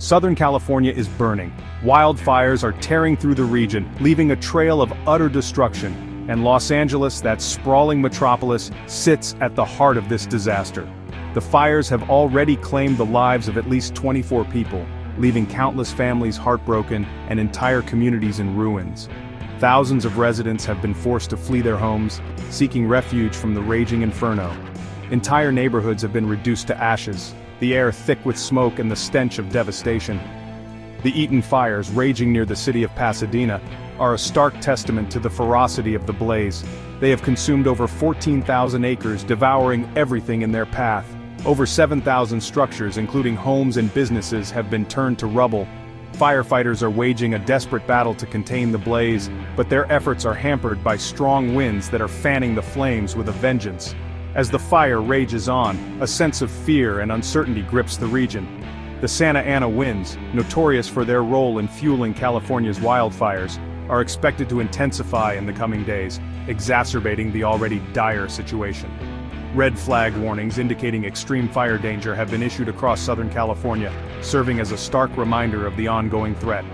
Southern California is burning. Wildfires are tearing through the region, leaving a trail of utter destruction. And Los Angeles, that sprawling metropolis, sits at the heart of this disaster. The fires have already claimed the lives of at least 24 people, leaving countless families heartbroken and entire communities in ruins. Thousands of residents have been forced to flee their homes, seeking refuge from the raging inferno. Entire neighborhoods have been reduced to ashes, the air thick with smoke and the stench of devastation. The Eaton fires raging near the city of Pasadena are a stark testament to the ferocity of the blaze. They have consumed over 14,000 acres, devouring everything in their path. Over 7,000 structures, including homes and businesses, have been turned to rubble. Firefighters are waging a desperate battle to contain the blaze, but their efforts are hampered by strong winds that are fanning the flames with a vengeance. As the fire rages on, a sense of fear and uncertainty grips the region. The Santa Ana winds, notorious for their role in fueling California's wildfires, are expected to intensify in the coming days, exacerbating the already dire situation. Red flag warnings indicating extreme fire danger have been issued across Southern California, serving as a stark reminder of the ongoing threat.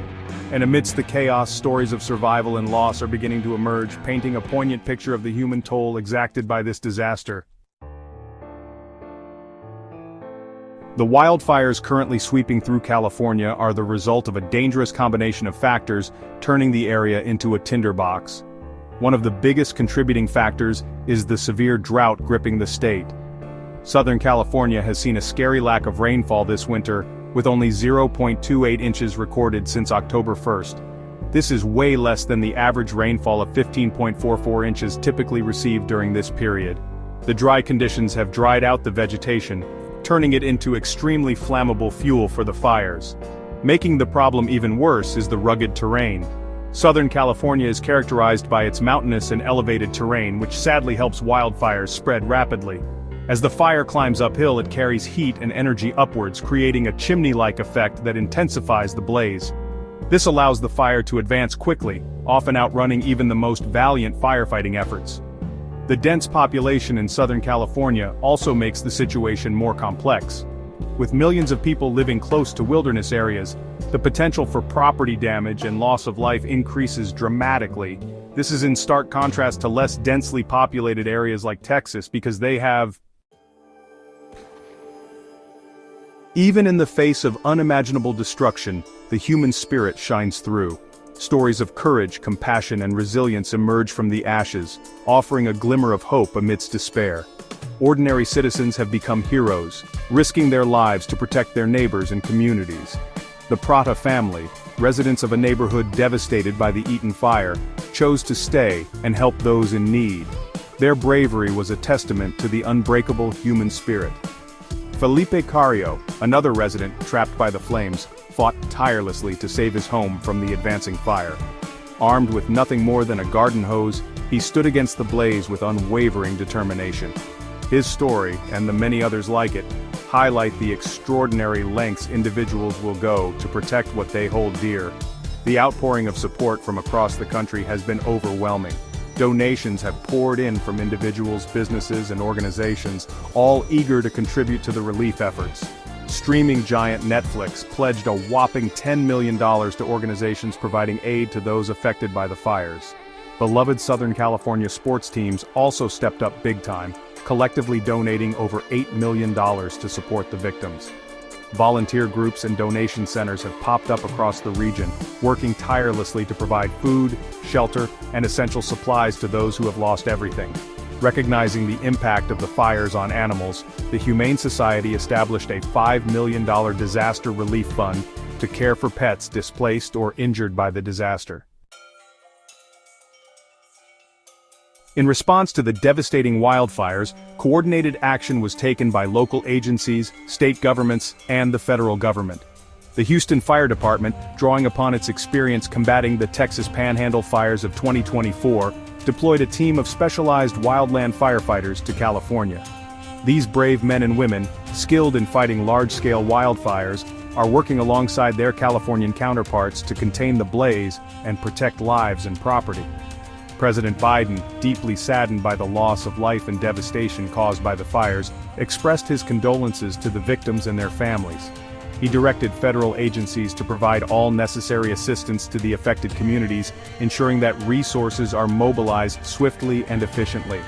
And amidst the chaos, stories of survival and loss are beginning to emerge, painting a poignant picture of the human toll exacted by this disaster. The wildfires currently sweeping through California are the result of a dangerous combination of factors, turning the area into a tinderbox. One of the biggest contributing factors is the severe drought gripping the state. Southern California has seen a scary lack of rainfall this winter, with only 0.28 inches recorded since October 1st. This is way less than the average rainfall of 15.44 inches typically received during this period. The dry conditions have dried out the vegetation, turning it into extremely flammable fuel for the fires. Making the problem even worse is the rugged terrain. Southern California is characterized by its mountainous and elevated terrain, which sadly helps wildfires spread rapidly. As the fire climbs uphill, it carries heat and energy upwards, creating a chimney-like effect that intensifies the blaze. This allows the fire to advance quickly, often outrunning even the most valiant firefighting efforts. The dense population in Southern California also makes the situation more complex. With millions of people living close to wilderness areas, the potential for property damage and loss of life increases dramatically. This is in stark contrast to less densely populated areas like Texas, because they have. Even in the face of unimaginable destruction, the human spirit shines through. Stories of courage, compassion, and resilience emerge from the ashes, offering a glimmer of hope amidst despair. Ordinary citizens have become heroes, risking their lives to protect their neighbors and communities. The Prata family, residents of a neighborhood devastated by the Eaton fire, chose to stay and help those in need. Their bravery was a testament to the unbreakable human spirit. Felipe Carrillo, another resident trapped by the flames, fought tirelessly to save his home from the advancing fire. Armed with nothing more than a garden hose, he stood against the blaze with unwavering determination. His story, and the many others like it, highlight the extraordinary lengths individuals will go to protect what they hold dear. The outpouring of support from across the country has been overwhelming. Donations have poured in from individuals, businesses, and organizations, all eager to contribute to the relief efforts. Streaming giant Netflix pledged a whopping $10 million to organizations providing aid to those affected by the fires. Beloved Southern California sports teams also stepped up big time, collectively donating over $8 million to support the victims. Volunteer groups and donation centers have popped up across the region, working tirelessly to provide food, shelter, and essential supplies to those who have lost everything. Recognizing the impact of the fires on animals, the Humane Society established a $5 million disaster relief fund to care for pets displaced or injured by the disaster. In response to the devastating wildfires, coordinated action was taken by local agencies, state governments, and the federal government. The Houston Fire Department, drawing upon its experience combating the Texas Panhandle fires of 2024, deployed a team of specialized wildland firefighters to California. These brave men and women, skilled in fighting large-scale wildfires, are working alongside their Californian counterparts to contain the blaze and protect lives and property. President Biden, deeply saddened by the loss of life and devastation caused by the fires, expressed his condolences to the victims and their families. he directed federal agencies to provide all necessary assistance to the affected communities, ensuring that resources are mobilized swiftly and efficiently.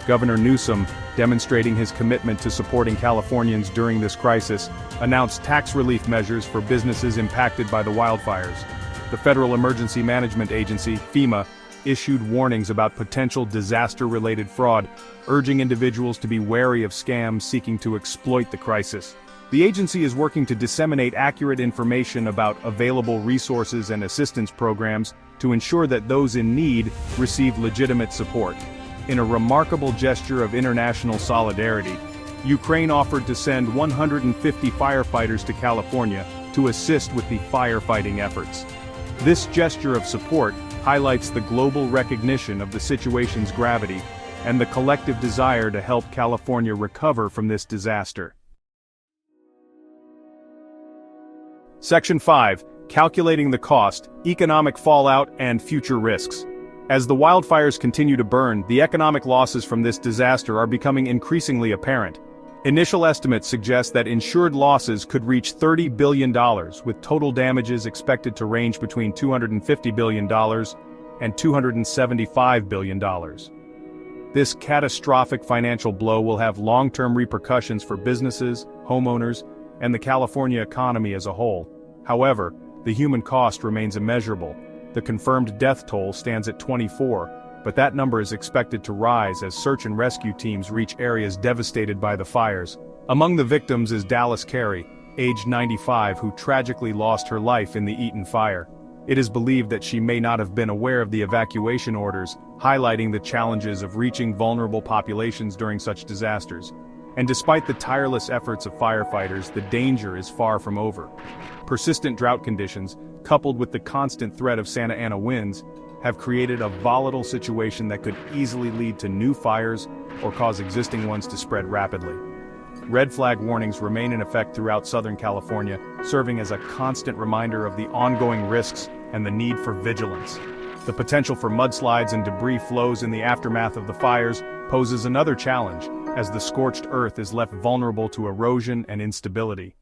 Governor Newsom, demonstrating his commitment to supporting Californians during this crisis, announced tax relief measures for businesses impacted by the wildfires. The Federal Emergency Management Agency, FEMA, issued warnings about potential disaster-related fraud, urging individuals to be wary of scams seeking to exploit the crisis. The agency is working to disseminate accurate information about available resources and assistance programs to ensure that those in need receive legitimate support. In a remarkable gesture of international solidarity, Ukraine offered to send 150 firefighters to California to assist with the firefighting efforts. This gesture of support highlights the global recognition of the situation's gravity and the collective desire to help California recover from this disaster. Section 5. Calculating the cost, economic fallout, and future risks. As the wildfires continue to burn, the economic losses from this disaster are becoming increasingly apparent. Initial estimates suggest that insured losses could reach $30 billion, with total damages expected to range between $250 billion and $275 billion. This catastrophic financial blow will have long-term repercussions for businesses, homeowners, and the California economy as a whole. However, the human cost remains immeasurable. The confirmed death toll stands at 24, but that number is expected to rise as search and rescue teams reach areas devastated by the fires. Among the victims is Dallas Carey, aged 95, who tragically lost her life in the Eaton fire. It is believed that she may not have been aware of the evacuation orders, highlighting the challenges of reaching vulnerable populations during such disasters. And despite the tireless efforts of firefighters, the danger is far from over. Persistent drought conditions, coupled with the constant threat of Santa Ana winds, have created a volatile situation that could easily lead to new fires or cause existing ones to spread rapidly. Red flag warnings remain in effect throughout Southern California, serving as a constant reminder of the ongoing risks and the need for vigilance. The potential for mudslides and debris flows in the aftermath of the fires poses another challenge, as the scorched earth is left vulnerable to erosion and instability.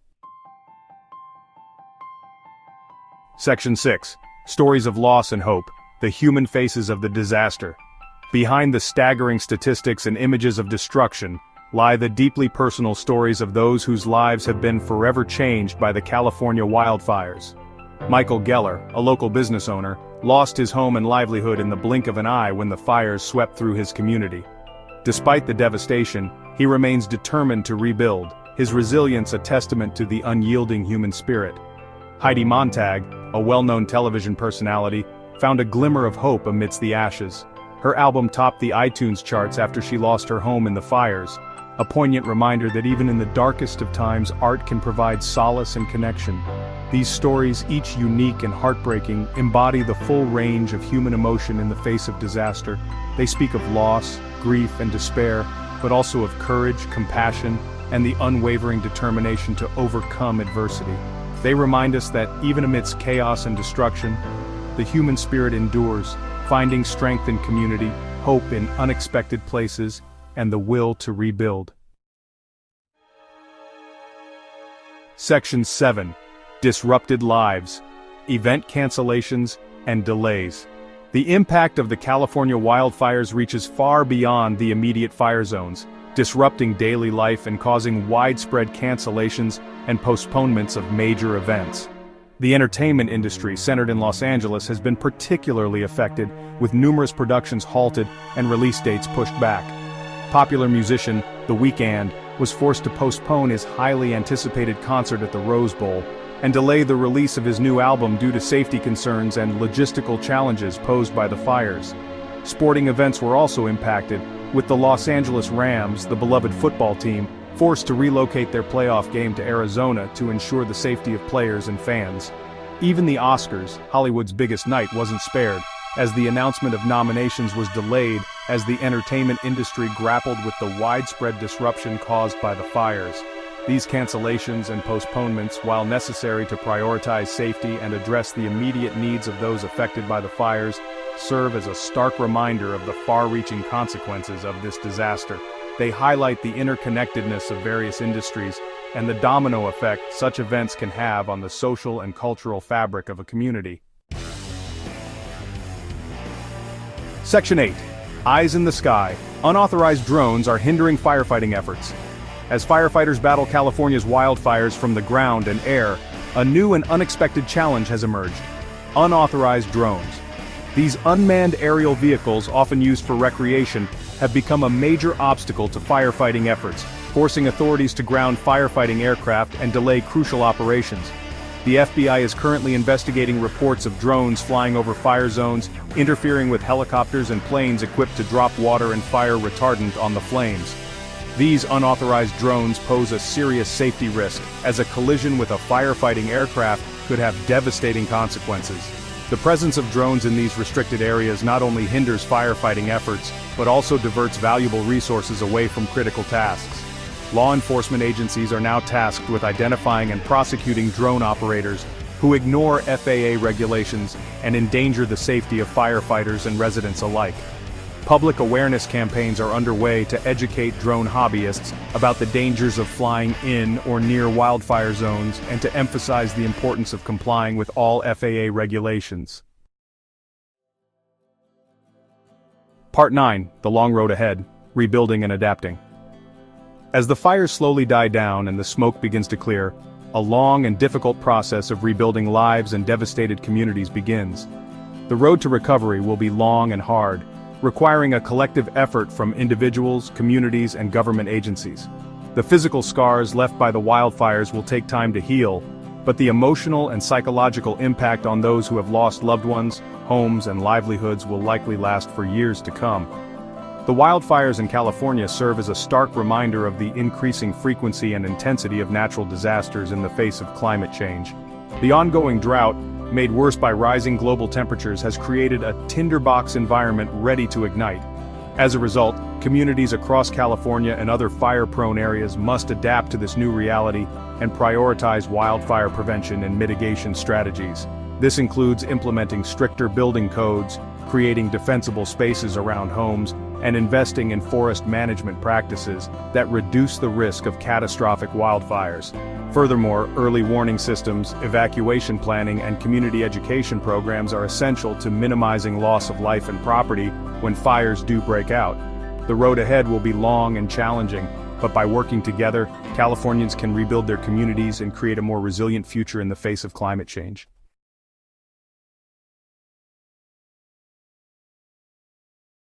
Section 6. Stories of loss and hope. The human faces of the disaster. Behind the staggering statistics and images of destruction lie the deeply personal stories of those whose lives have been forever changed by the California wildfires. Michael Geller, a local business owner, lost his home and livelihood in the blink of an eye when the fires swept through his community. Despite the devastation, he remains determined to rebuild, his resilience a testament to the unyielding human spirit. Heidi Montag, a well-known television personality, found a glimmer of hope amidst the ashes. Her album topped the iTunes charts after she lost her home in the fires, a poignant reminder that even in the darkest of times, art can provide solace and connection. These stories, each unique and heartbreaking, embody the full range of human emotion in the face of disaster. They speak of loss, grief, and despair, but also of courage, compassion, and the unwavering determination to overcome adversity. They remind us that even amidst chaos and destruction, the human spirit endures, finding strength in community, hope in unexpected places, and the will to rebuild. Section 7. Disrupted lives, event cancellations, and delays. The impact of the California wildfires reaches far beyond the immediate fire zones, disrupting daily life and causing widespread cancellations and postponements of major events. The entertainment industry centered in Los Angeles has been particularly affected, with numerous productions halted and release dates pushed back. Popular musician, The Weeknd, was forced to postpone his highly anticipated concert at the Rose Bowl and delay the release of his new album due to safety concerns and logistical challenges posed by the fires. Sporting events were also impacted, with the Los Angeles Rams, the beloved football team, forced to relocate their playoff game to Arizona to ensure the safety of players and fans. Even the Oscars, Hollywood's biggest night, wasn't spared, as the announcement of nominations was delayed as the entertainment industry grappled with the widespread disruption caused by the fires. These cancellations and postponements, while necessary to prioritize safety and address the immediate needs of those affected by the fires, serve as a stark reminder of the far-reaching consequences of this disaster. They highlight the interconnectedness of various industries, and the domino effect such events can have on the social and cultural fabric of a community. Section 8. Eyes in the sky. Unauthorized drones are hindering firefighting efforts. As firefighters battle California's wildfires from the ground and air, a new and unexpected challenge has emerged. Unauthorized drones. These unmanned aerial vehicles, often used for recreation, have become a major obstacle to firefighting efforts, forcing authorities to ground firefighting aircraft and delay crucial operations. The FBI is currently investigating reports of drones flying over fire zones, interfering with helicopters and planes equipped to drop water and fire retardant on the flames. These unauthorized drones pose a serious safety risk, as a collision with a firefighting aircraft could have devastating consequences. The presence of drones in these restricted areas not only hinders firefighting efforts, but also diverts valuable resources away from critical tasks. Law enforcement agencies are now tasked with identifying and prosecuting drone operators who ignore FAA regulations and endanger the safety of firefighters and residents alike. Public awareness campaigns are underway to educate drone hobbyists about the dangers of flying in or near wildfire zones and to emphasize the importance of complying with all FAA regulations. Part 9. The long road ahead. Rebuilding and adapting. As the fires slowly die down and the smoke begins to clear, a long and difficult process of rebuilding lives and devastated communities begins. The road to recovery will be long and hard, requiring a collective effort from individuals, communities, and government agencies. The physical scars left by the wildfires will take time to heal, but the emotional and psychological impact on those who have lost loved ones, homes, and livelihoods will likely last for years to come. The wildfires in California serve as a stark reminder of the increasing frequency and intensity of natural disasters in the face of climate change. The ongoing drought, made worse by rising global temperatures, has created a tinderbox environment ready to ignite. As a result, communities across California and other fire-prone areas must adapt to this new reality and prioritize wildfire prevention and mitigation strategies. This includes implementing stricter building codes, creating defensible spaces around homes, and investing in forest management practices that reduce the risk of catastrophic wildfires. Furthermore, early warning systems, evacuation planning, and community education programs are essential to minimizing loss of life and property when fires do break out. The road ahead will be long and challenging, but by working together, Californians can rebuild their communities and create a more resilient future in the face of climate change.